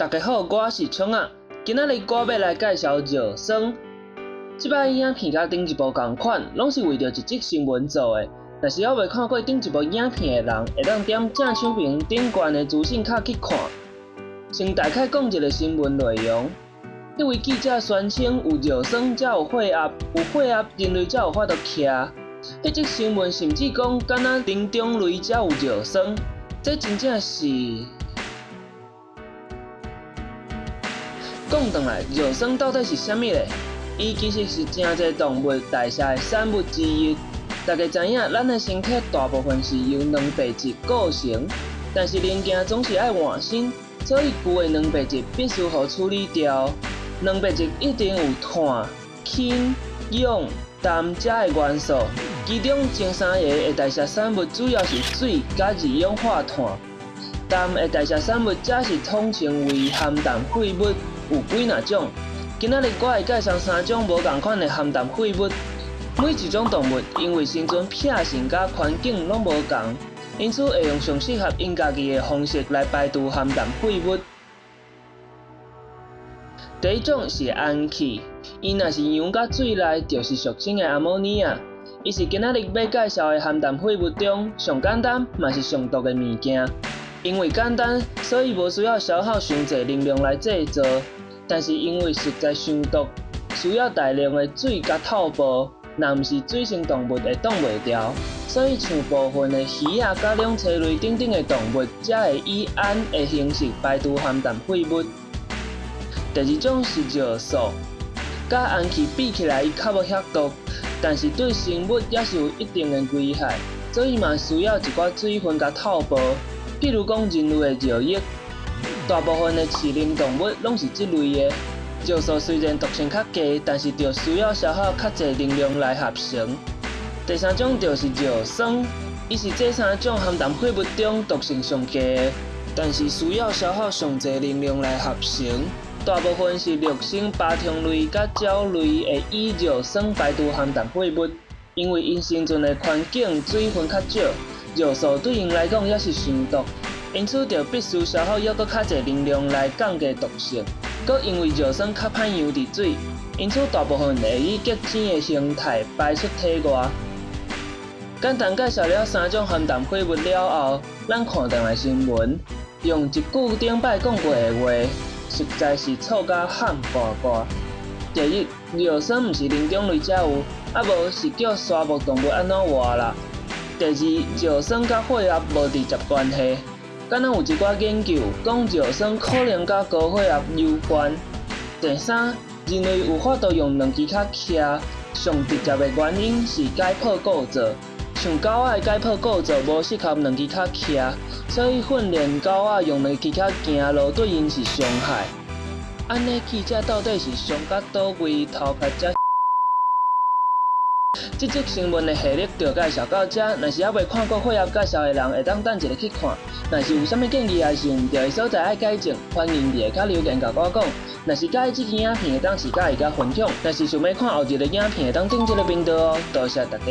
大家好，我是冲啊。今仔日我要来介绍肉霜。即摆影片甲顶一部同款，拢是为着一则新闻做的。若是还未看过顶一部影片的人，会当点正手屏顶悬的资讯卡去看。先大概讲一个新闻内容。迄位记者宣称有肉霜才有血压，有血压人类才有法度徛。迄则新闻甚至讲，敢若林中类才有肉霜，这真正是。讲转来，肉霜到底是啥物咧？伊其实是真侪动物代谢的产物之一。大家知影，咱的身体大部分是由蛋白质构成，但是零件总是爱换新，所以旧的蛋白质必须互处理掉。蛋白质一定有碳、氢、氧、氮这的元素，其中前三个的代谢产物主要是水甲二氧化碳。氮的代谢产物则是统称为含氮废物。有几若种？今仔日我会介绍3种无同款的含氮废物。每一种动物因为生存癖性甲环境拢无同，因此会用上适合因家己的方式来排除含氮废物。第一种是氨气，伊若是氧甲水内，就是俗称的阿摩尼亚。伊是今仔日要介绍的含氮废物中上简单，嘛是上毒的物件。因为简单，所以无需要消耗伤济能量来制造。但是因为实在伤毒，需要大量的水甲透泡，若毋是水生动物会挡袂掉，所以像部分的鱼仔甲两栖类等等的动物，才会以氨的形式排除含氮废物。第二种是肉素，甲氨气比起来，伊较无遐毒，但是对生物也是有一定的危害，所以嘛需要一寡水分甲透泡。譬如讲人类的肉液。大部分的饲灵动物拢是这类的。肉素虽然毒性较低，但是就需要消耗较济能量来合成。第三种就是肉霜，伊是这3种含氮废物中毒性上低的，但是需要消耗上济能量来合成。大部分是陆生爬虫类甲鸟类会以肉霜排除含氮废物，因为因生存的环境水分较少，肉素对因来讲也是上毒。因此，就必须消耗还阁较济能量来降低毒性。阁因为肉霜较歹游伫水，因此大部分会以结晶的形态排出体外。简单介绍了3种含氮废物了后，咱看转来新闻，用一句顶摆讲过的话，实在是错甲喊呱呱。第一，肉霜毋是灵长类才有，无是叫沙漠动物安怎活啦。第二，肉霜甲血压无直接关系。敢若有一寡研究讲肉霜可能甲高血压有关。第三，人类有法度用2只脚徛，上直接的原因是解剖构造。像狗仔的解剖构造无适合2只脚徛，所以训练狗仔用2只脚行路对因是伤害。安尼记者到底是上到倒位头壳才？这则新闻的系列就介绍到这，若是还未看过血压介绍的人，会当等一下去看。若是有啥物建议，还是有毋对的所在爱改正，欢迎伫下骹留言甲我讲。若是喜欢这支影片，会当是喜欢甲分享。若是想要看后一个影片，会当订这个频道哦。多谢大家。